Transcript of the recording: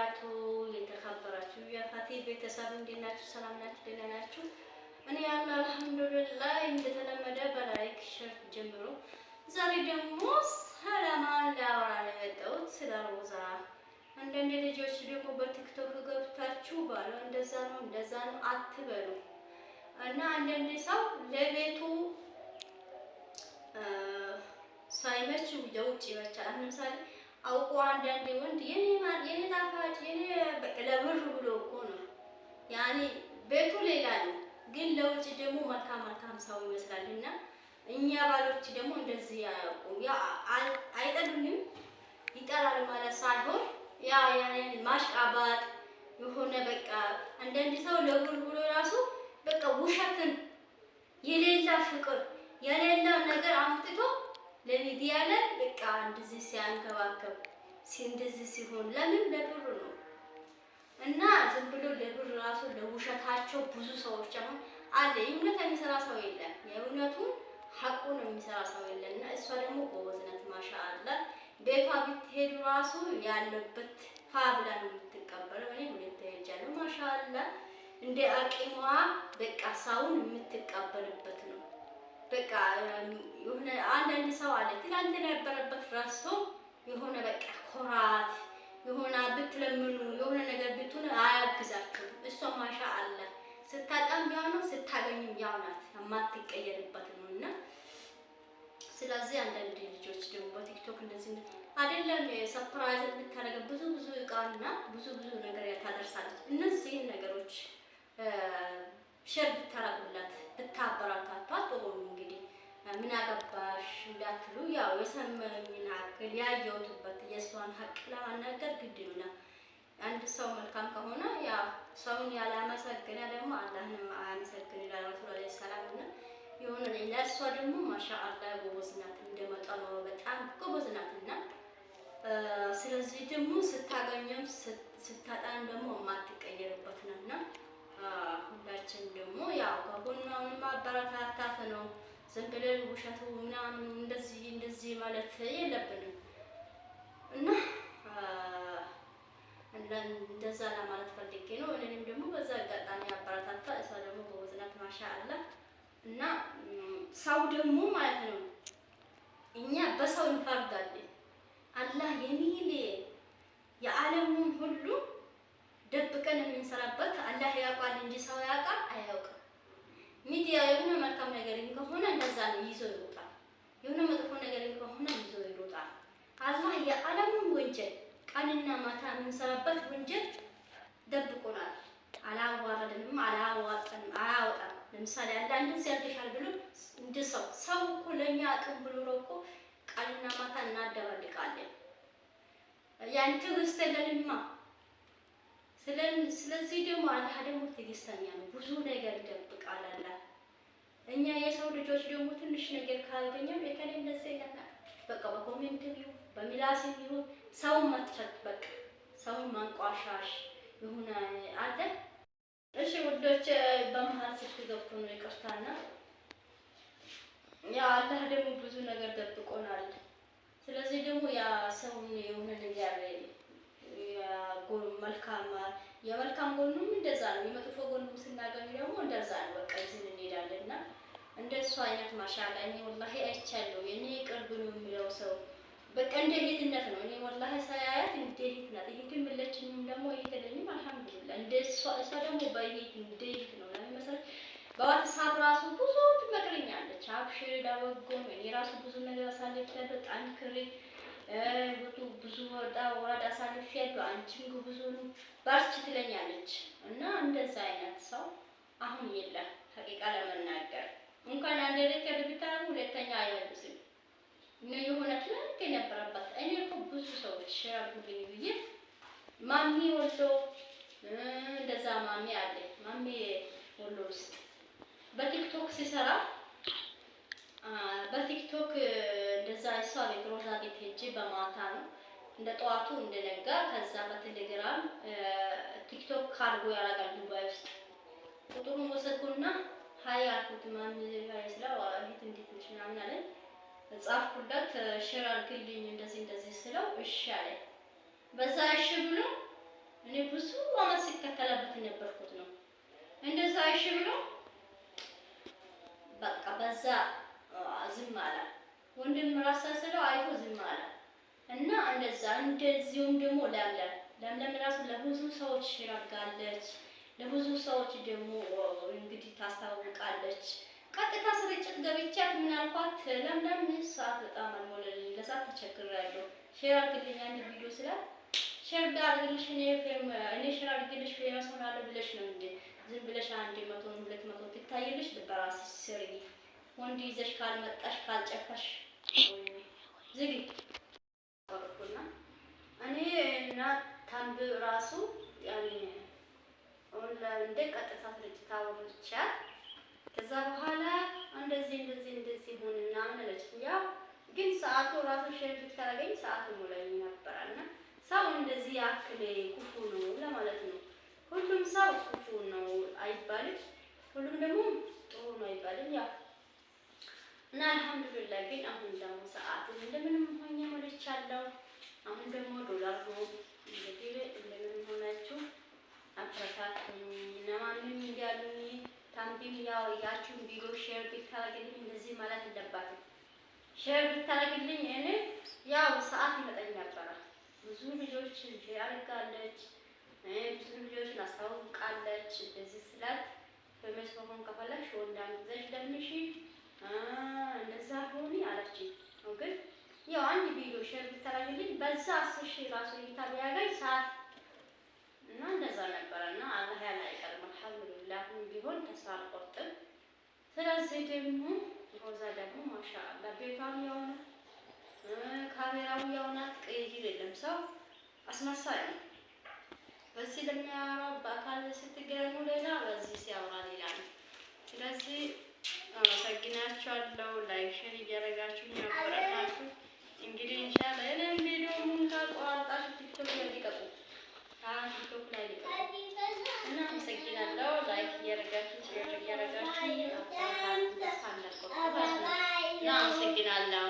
ወበረካቱ የተከበራችሁ የፋቲ ቤተሰብ እንዴት ናችሁ? ሰላም ናችሁ? ደህና ናችሁ? እኔ ያለ አልሐምዱሊላህ እንደተለመደ በላይክ ሼር ጀምሮ ዛሬ ደግሞ ሰላማን ላወራ ነው የመጣሁት ስለ ሮዛ። አንዳንድ ልጆች ደግሞ በቲክቶክ ገብታችሁ ባለ እንደዛ ነው አትበሉ እና አንዳንድ ሰው ለቤቱ ሳይመች የውጭ ይመቻል። ለምሳሌ አውቆ አንዳንዴ ወንድ የኔ ማር የኔ ጣፋጭ የኔ ለብር ብሎ እኮ ነው ያኔ ቤቱ ሌላ ነው፣ ግን ለውጭ ደግሞ መልካም ሰው ይመስላልና እኛ ባሎች ደግሞ እንደዚህ አያውቁም። ያ አይጠሉንም ይጠላል ማለት ሳይሆን ያ ማሽቃባጥ የሆነ በቃ አንዳንድ ሰው ለብር ብሎ ራሱ በቃ ውሸትን የሌላ ፍቅር የሌላ ነገር አምጥቶ ለሚዲያ ላይ በቃ እንደዚህ ሲያንከባከብ እንደዚህ ሲሆን ለምን ለብር ነው። እና ዝም ብሎ ለብር ራሱ ለውሸታቸው ብዙ ሰዎች አሁን አለ። የእውነት የሚሰራ ሰው የለም፣ የእውነቱን ሐቁ ነው የሚሰራ ሰው የለም። እና እሷ ደግሞ ጎበዝ ናት ማሻአላ። ቤቷ ብትሄዱ ራሱ ያለበት ፋብላ ነው የምትቀበለው። እኔ ሁለት ሄጃለሁ ማሻአላ። እንደ አቂሟ በቃ ሰውን የምትቀበልበት ነው። በቃ የሆነ አንዳንድ ሰው አለ ትላንት የነበረበት ረስቶ የሆነ በቃ ኮራት የሆነ ብትለምኑ የሆነ ነገር ብትሆን አያግዛችሁም። እሷ ማሻአላ ስታጣም ያው ነው ስታገኝም ያው ናት፣ የማትቀየርበት ነው። እና ስለዚህ አንዳንድ ልጆች ደግሞ በቲክቶክ እንደዚህ አይደለም ሰርፕራይዝ ብታረገ ብዙ እቃና ብዙ ነገር ታደርሳለች። እነዚህን ነገሮች ሼር ብታረጉላት ብታበረታቷት ጥሩ ነው። እንግዲህ ምን አገባሽ እንዳትሉ ያው የሰማኝን አክል ያየሁትበት የእሷን ሀቅ ለማናገር ግድ ነው። አንድ ሰው መልካም ከሆነ ያው ሰውን ያላመሰገነ ደግሞ አላህንም አያመሰግን ይላል ረሱል አለይሂ ሰላም። እና የሆነ ለእሷ ደግሞ ማሻአላ ጎበዝ ናት፣ እንደመጠኗ በጣም ጎበዝ ናት። እና ስለዚህ ደግሞ ስታገኘም ስታጣን ደግሞ የማትቀየርበት ነውና ሁላችን ደግሞ ያው ከጎኗን ማበረታታት ነው። ዝም ብለን ውሸቱ ምናምን እንደዚህ ማለት የለብንም። እና እንደዛ ለማለት ፈልጌ ነው። እኔንም ደግሞ በዛ አጋጣሚ አበረታታ። እሷ ደግሞ ጎበዝ ናት ማሻአላ። እና ሰው ደግሞ ማለት ነው እኛ በሰው እንፈርዳለን። አላህ የሚል የዓለሙን ሁሉ ደብቀን የምንሰራበት አላህ ያውቃል እንጂ ሰው ያውቃል አያውቅም። ሚዲያ የሆነ መልካም ነገር ከሆነ እንደዛ ነው ይዞ ይወጣል፣ የሆነ መጥፎ ነገር ከሆነ ይዞ ይወጣል። አላህ የዓለሙን ወንጀል ቀንና ማታ የምንሰራበት ወንጀል ደብቆናል። አላዋረድንም፣ አላዋጣንም፣ አያወጣም። ለምሳሌ አንዳንድ ሲያርግሻል ብሎ እንደ ሰው እኮ ለኛ አቅም ብሎ ነው እኮ ቀንና ማታ እናደባልቃለን። ያን ትዕግስት የለንማ። ስለዚህ ደግሞ አላህ ደግሞ ትዕግስተኛ ነው፣ ብዙ ነገር ይደብቃል አላህ። እኛ የሰው ልጆች ደግሞ ትንሽ ነገር ካገኘን በከለ እንደዚህ ያለ በቃ በኮሜንት ቢዩ በሚላስ ቢዩ ሰው ማጥፋት በቃ ሰው ማንቋሻሽ የሆነ አለ። እሺ ውዶች በመሃል ስትገብቱ ነው ይቅርታና ያ አላህ ደግሞ ብዙ ነገር ደብቆናል። ስለዚህ ደግሞ ያ ሰው የሆነ ነገር የመልካም ጎኑም እንደዛ ነው፣ የመጥፎ ጎኑም ስናገኝ ደግሞ እንደዛ ነው። በቃ ይዘን እንሄዳለን። እና እንደሱ አይነት ማሻአላ እኔ ወላሂ አይቻለሁ። የኔ ቅርብ ነው የሚለው ሰው በቃ እንደ እህትነት ነው። እኔ ወላሂ ሳያያት እንደ እህት ናት። እህትም የለችኝም ደግሞ እህት የለኝም አልሐምዱሊላህ። እንደሷ እሷ ደግሞ በእህት እንደ እህት ነው። ለምን መሰለሽ በዋትስአፕ ራሱ ብዙ ትመክረኛለች። አብሽሪ ዳወጎ እኔ ራሱ ብዙ ነገር አሳልፌያለሁ። ጠንክሬ ብዙ ወራዳ አሳልፌያለሁ። አንቺም ብዙ ባርቺ ትለኛለች። እና እንደዛ አይነት ሰው አሁን የለም። ሀቂቃ ለመናገር እንኳን አንድ ነገር ብታረጉ ሁለተኛ አይመልስም። ነው የሆነ ትላንት የነበረበት እኔ እኮ ብዙ ሰዎች ሸራጉልኝ ብዬ ማሚ ወሎ እንደዛ ማሚ አለ ማሚ ወሎ ውስጥ በቲክቶክ ሲሰራ በቲክቶክ እንደዛ እሷ ቤት ሮዛ ቤት ሄጄ በማታ ነው እንደ ጠዋቱ እንደነጋ ከዛ በቴሌግራም ቲክቶክ ካርጎ ያደርጋል ዱባይ ውስጥ ቁጥሩን ወሰድኩና ሀይ አልኩት። ማን ሀይ ስለው እህት እንዴት ነሽ ምናምን አለኝ። ጻፍኩለት ሼር አድርግልኝ እንደዚህ ስለው እሺ አለኝ። በዛ እሺ ብሎ ብዙ አመት ሲከተለበት የነበርኩት ነው። እንደዛ እሺ ብሎ በቃ በዛ ዝም አለ። ወንድም ራሳ ስለው አይቶ ዝም አለ እና እንደዚሁም ደግሞ ለምለም ራሱ ለብዙ ሰዎች ሽራጋለች። ለብዙ ሰዎች ደግሞ እንግዲህ ታስታውቃለች። ቀጥታ ስርጭት ገብቻት ምን አልኳት፣ ለምለም ሰዓት በጣም አልሞላልኝ፣ ለሰዓት ተቸግሬያለሁ፣ ሼር አድርግልኝ አንድ ቪዲዮ ስላት ሼር አድርግልሽ እኔ ሼር አድርግልሽ ፌመስ ሆናለሁ ብለሽ ነው እንዴ? ዝም ብለሽ 100 200 ትታይልሽ በራስሽ ስሪ። ወንድ ይዘሽ ካልመጣሽ ካልጨፈሽ ዝጊ ወርኩና እኔ እና ታምብ ራሱ ያኔ ኦንላይን እንደ ቀጥታ ስርጭት አወርቻት ከዛ በኋላ እንደዚህ ሆነና ምን አለች። ያው ግን ሰዓቱ ራሱ ሼር ብታረገኝ ሰዓቱ ሞላኝ ነበርና ሰው እንደዚህ ያክል ክፉ ነው ለማለት ነው። ሁሉም ሰው ክፉ ነው አይባልም፣ ሁሉም ደግሞ ጥሩ ነው አይባልም። ያው እና አልሐምዱሊላህ ግን አሁን ደግሞ ሰዓት እንደምንም ሆኜ ሞልቻለሁ። አሁን ደግሞ ዶላር ነው እንግዲህ እንደምንም ሆናችሁ አፕራታቱኝ ነማንም እንዲያሉኝ ታምቢም ያው ያችሁን ቪዲዮ ሼር ብታረግልኝ እንደዚህ ማለት እንደባትም ሼር ብታረግልኝ እኔ ያው ሰዓት ይመጣኝ ነበር። ብዙ ልጆች ሼር አድርጋለች፣ ብዙ ልጆችን አስታውቃለች። እንደዚህ ስላት በመስመሩን ከፈለሽ ወንዳም ዘሽ ለምሽ እንደዛ ሆኒ አለችኝ። ግን ያው አንድ ቪዲዮ ሼር ብታረግልኝ በዛ 10,000 ራሱ እይታ ቢያገኝ ሰዓት እና እንደዛ ነበርና አላህ ያለ አይቀርም። አልሐምዱሊላህ ቢሆን ተስፋ አልቆርጥም። ስለዚህ ደግሞ ሮዛ ደግሞ ማሻአላህ ቤቷም ያው ነው፣ ካሜራው ያው ናት፣ ቅይር የለም። ሰው አስመሳይ ነው። በዚህ ለሚያወራው በአካል ስትገናኙ ሌላ፣ በዚህ ሲያወራ ሌላ ነው። ስለዚህ አመሰግናችኋለሁ። ላይክ ሼር እያደረጋችሁ ያበረታችሁ። እንግዲህ ኢንሻአላህ እኔም ቪዲዮ ምን ካቋርጣችሁ ቲክቶክ ላይ ሊቀቁ ቲክቶክ ላይ ሊቀቁ እና አመሰግናለሁ። ላይክ እያደረጋችሁ ሼር እያደረጋችሁ አመሰግናለሁ።